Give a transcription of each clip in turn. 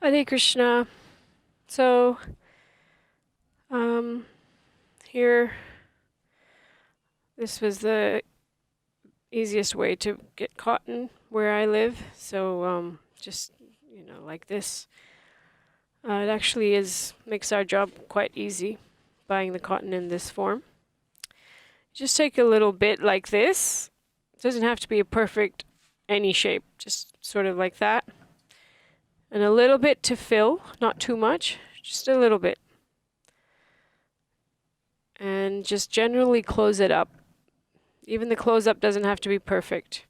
Hare Krishna. So, um, here, this was the easiest way to get cotton where I live. So, just, like this. It actually makes our job quite easy, buying the cotton in this form. Just take a little bit like this. It doesn't have to be a perfect any shape, just sort of like that. And a little bit to fill, not too much, just a little bit. And just generally close it up. Even the close up doesn't have to be perfect.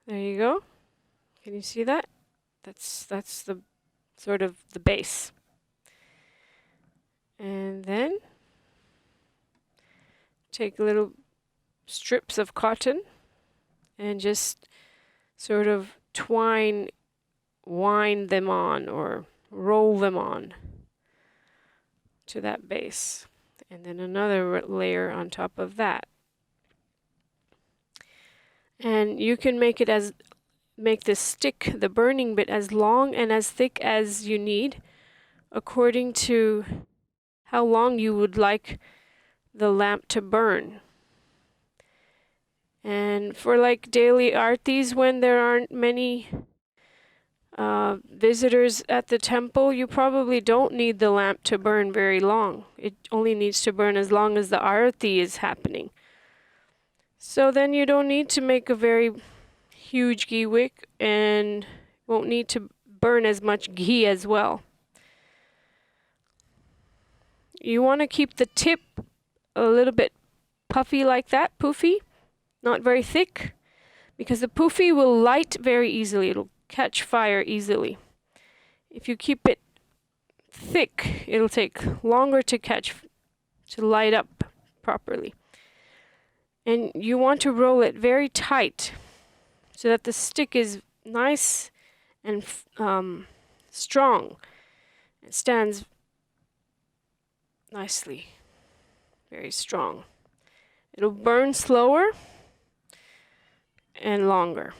There you go. Can you see that? That's the sort of the base. And then take little strips of cotton and just sort of wind them on or roll them on to that base. And then another layer on top of that. And you can make this stick, the burning bit, as long and as thick as you need, according to how long you would like the lamp to burn. And for like daily artis, when there aren't many visitors at the temple, you probably don't need the lamp to burn very long. It only needs to burn as long as the arati is happening. So then you don't need to make a very huge ghee wick and won't need to burn as much ghee as well. You want to keep the tip a little bit puffy like that, poofy, not very thick, because the poofy will light very easily. It'll catch fire easily. If you keep it thick, it'll take longer to light up properly. And you want to roll it very tight so that the stick is nice and strong. It stands nicely, very strong. It'll burn slower and longer.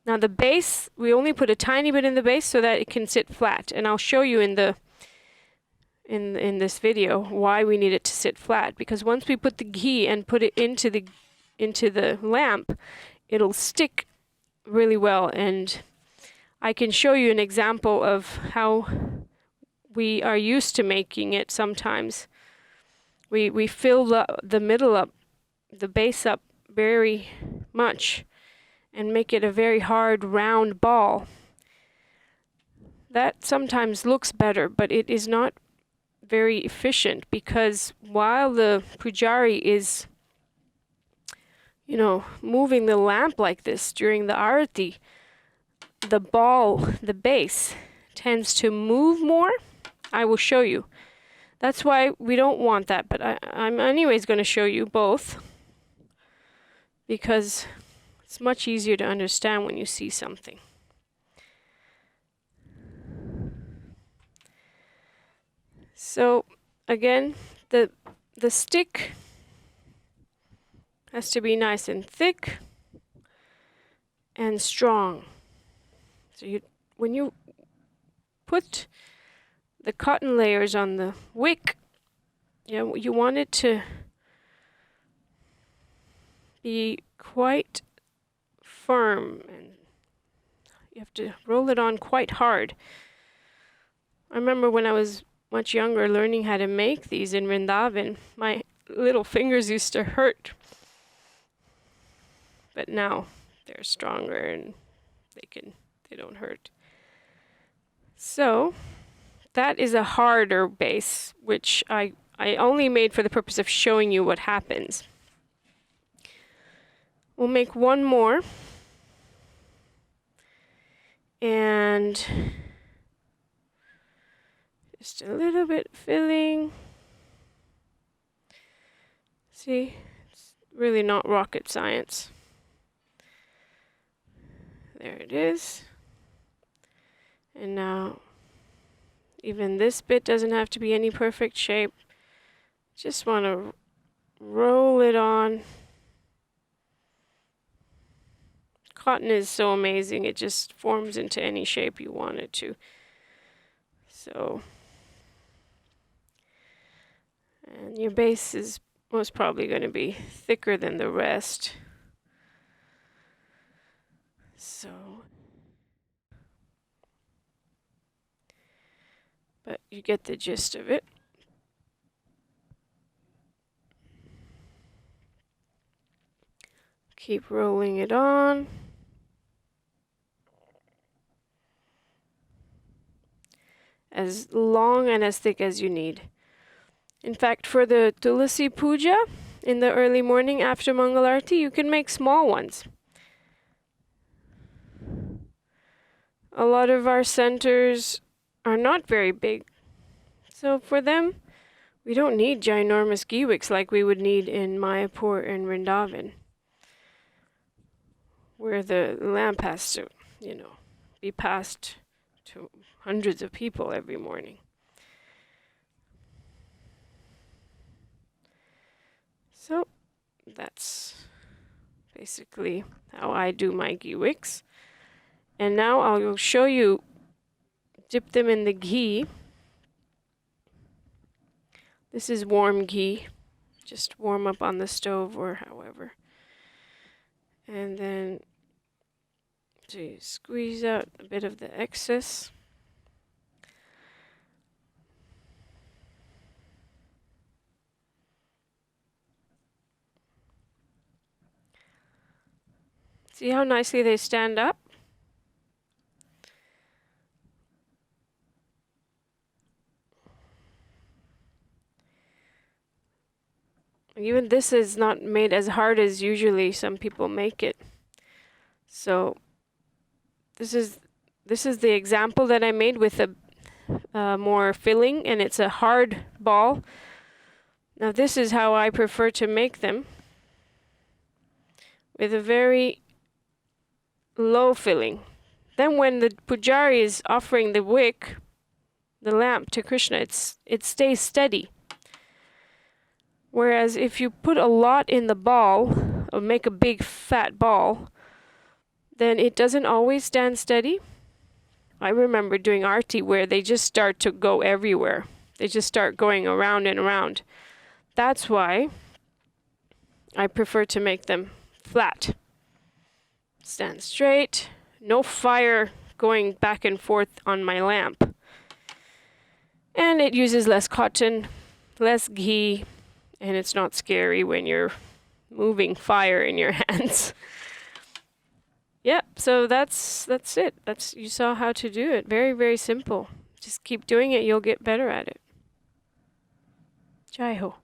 Now the base, we only put a tiny bit in the base so that it can sit flat, and I'll show you in this video why we need it to sit flat, because once we put the ghee and put it into the lamp, it'll stick really well. And I can show you an example of how we are used to making it sometimes. We fill the middle up, the base up very much and make it a very hard round ball. That sometimes looks better, but it is not very efficient, because while the pujari is moving the lamp like this during the arati, the ball, the base, tends to move more. I will show you. That's why we don't want that, but I'm anyways going to show you both, because it's much easier to understand when you see something. So again, the stick has to be nice and thick and strong. So when you put the cotton layers on the wick, you want it to be quite firm, and you have to roll it on quite hard. I remember when I was much younger learning how to make these in Vrindavan, my little fingers used to hurt. But now they're stronger and they don't hurt. So that is a harder base, which I only made for the purpose of showing you what happens. We'll make one more. And just a little bit filling. See, it's really not rocket science. There it is. And now, even this bit doesn't have to be any perfect shape. Just want to roll it on Cotton is so amazing. It just forms into any shape you want it to. So, and your base is most probably going to be thicker than the rest. So, but you get the gist of it. Keep rolling it on. As long and as thick as you need. In fact, for the Tulasi Puja in the early morning after Mangalarti, you can make small ones. A lot of our centers are not very big. So for them, we don't need ginormous ghee wicks like we would need in Mayapur and Vrindavan, where the lamp has to, be passed to hundreds of people every morning. So that's basically how I do my ghee wicks. And now I'll show you, dip them in the ghee. This is warm ghee, just warm up on the stove or however. And then so you squeeze out a bit of the excess. See how nicely they stand up? Even this is not made as hard as usually some people make it. So this is the example that I made with a more filling, and it's a hard ball. Now this is how I prefer to make them, with a very low filling. Then when the pujari is offering the wick, the lamp to Krishna, it stays steady. Whereas if you put a lot in the ball, or make a big fat ball, then it doesn't always stand steady. I remember doing arti where they just start to go everywhere. They just start going around and around. That's why I prefer to make them flat. Stand straight, no fire going back and forth on my lamp. And it uses less cotton, less ghee, and it's not scary when you're moving fire in your hands. Yep, so that's it. You saw how to do it. Very, very simple. Just keep doing it, you'll get better at it. Jai Ho.